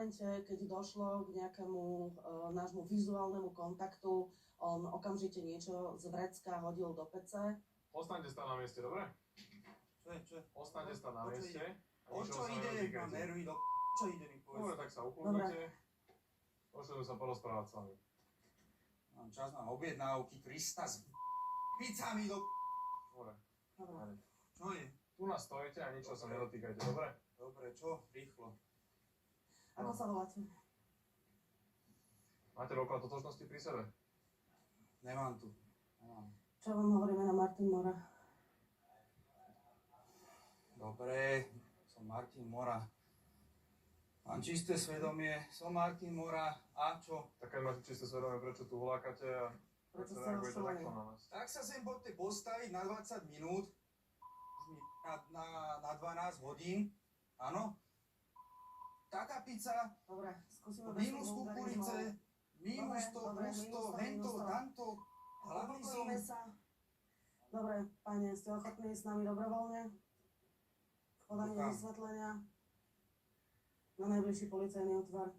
momente, keď došlo k nejakému nášmu vizuálnemu kontaktu, on okamžite niečo z vrecka hodil do pece. Ostaňte stáť na mieste, dobre? Čo? Ostaňte stáť na mieste. O čo ide? Mám nervy do čo ide mi povedz? Dobre, tak sa ukludnite. Môžeme sa porozprávať s vami. Mám čas, mám objednávky, Krista s pizzami do Dobre. Čo je? Tu nás stojíte a ničo sa nedotýkajte, dobre? Dobre, čo? Rýchlo. Ako sa voláte? Máte doklad totožnosti pri sebe? Nemám tu. Čo vám hovoríme na Martin Mora? Dobre, som Martin Mora. Mám čisté svedomie, som Martin Mora. A čo? Tak keď máte čisté svedomie, prečo tu volákate a Prečo prečo ste reagujete rozšľaní? takto na nás? Tak sa sem poďte postaviť na 20 minút. Už mi na 12 hodín. Áno? Taká pizza, Dobre, skúsime minus kukurice, minus to, Dobre, plus to, minus to, hento, minus to. tamto. Hlavný som... Upokojíme sa. Dobre, pane, ste ochotní s nami dobrovoľne? V podaní Dúfam. vysvetlenia na najbližší policajný útvar.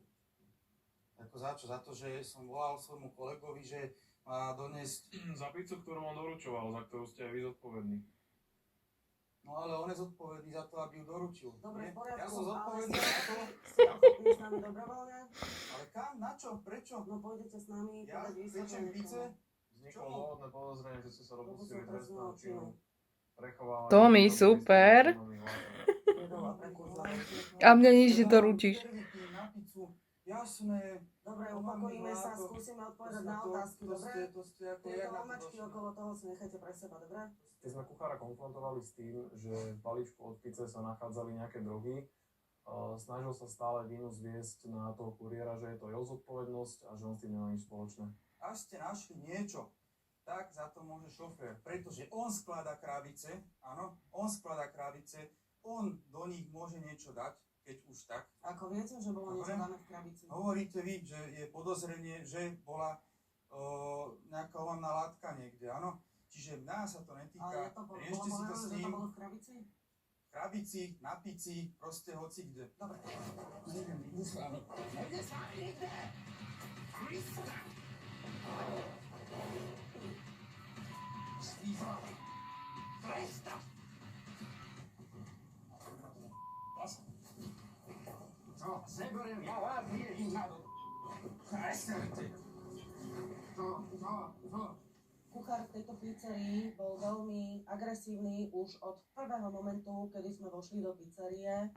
Ako za čo? Za to, že som volal svojmu kolegovi, že má doniesť... Za pizzu, ktorú on doručoval, za ktorú ste aj vy zodpovední. No ale on je zodpovedný za to, aby ju doručil. Dobre, nie? v poriadku, Ja som ale zodpovedný za to. ste ochotní s nami dobrovoľne? Ale kam? Na čo? Prečo? No pôjdete s nami Ja podať pečem vysvetlenie. pice? Vzniklo Čo? dôvodné podozrenie, že ste sa dopustili Pokusu trestného trestného činu. činu. Prechovávanie Tomi, výrobných super. výrobných látok. A mne nič nedoručíš. Na pizzu. Jasné. Dobre, To mám upokojíme sa, látok. skúsime odpovedať na otázky, dobre? To ste ako Tieto jak na to omačky došli? okolo toho si nechajte pre seba, dobre? Keď sme kuchára konfrontovali s tým, že v balíčku od pice sa nachádzali nejaké drogy, snažil sa stále vinu zviesť na toho kuriéra, že je to jeho zodpovednosť a že on s tým nemá nič spoločné. Až ste našli niečo, tak za to môže šofér, pretože on skladá krabice, áno, on skladá krabice, on do nich môže niečo dať, keď už tak. Ako viete, že bolo niečo Dobre. dané v krabici? Hovoríte vy, že je podozrenie, že bola nejaká omamná látka niekde, áno? Čiže nás sa to netýka, Ale je to bolo riešte si to s povedané, že to ním, bolo v krabici? v krabici, na pici, proste hoci kde. Dobre. Idem s vami. Co, seberem ja vás nie na Kuchár v tejto pizzerii bol veľmi agresívny už od prvého momentu, kedy sme vošli do pizzerie.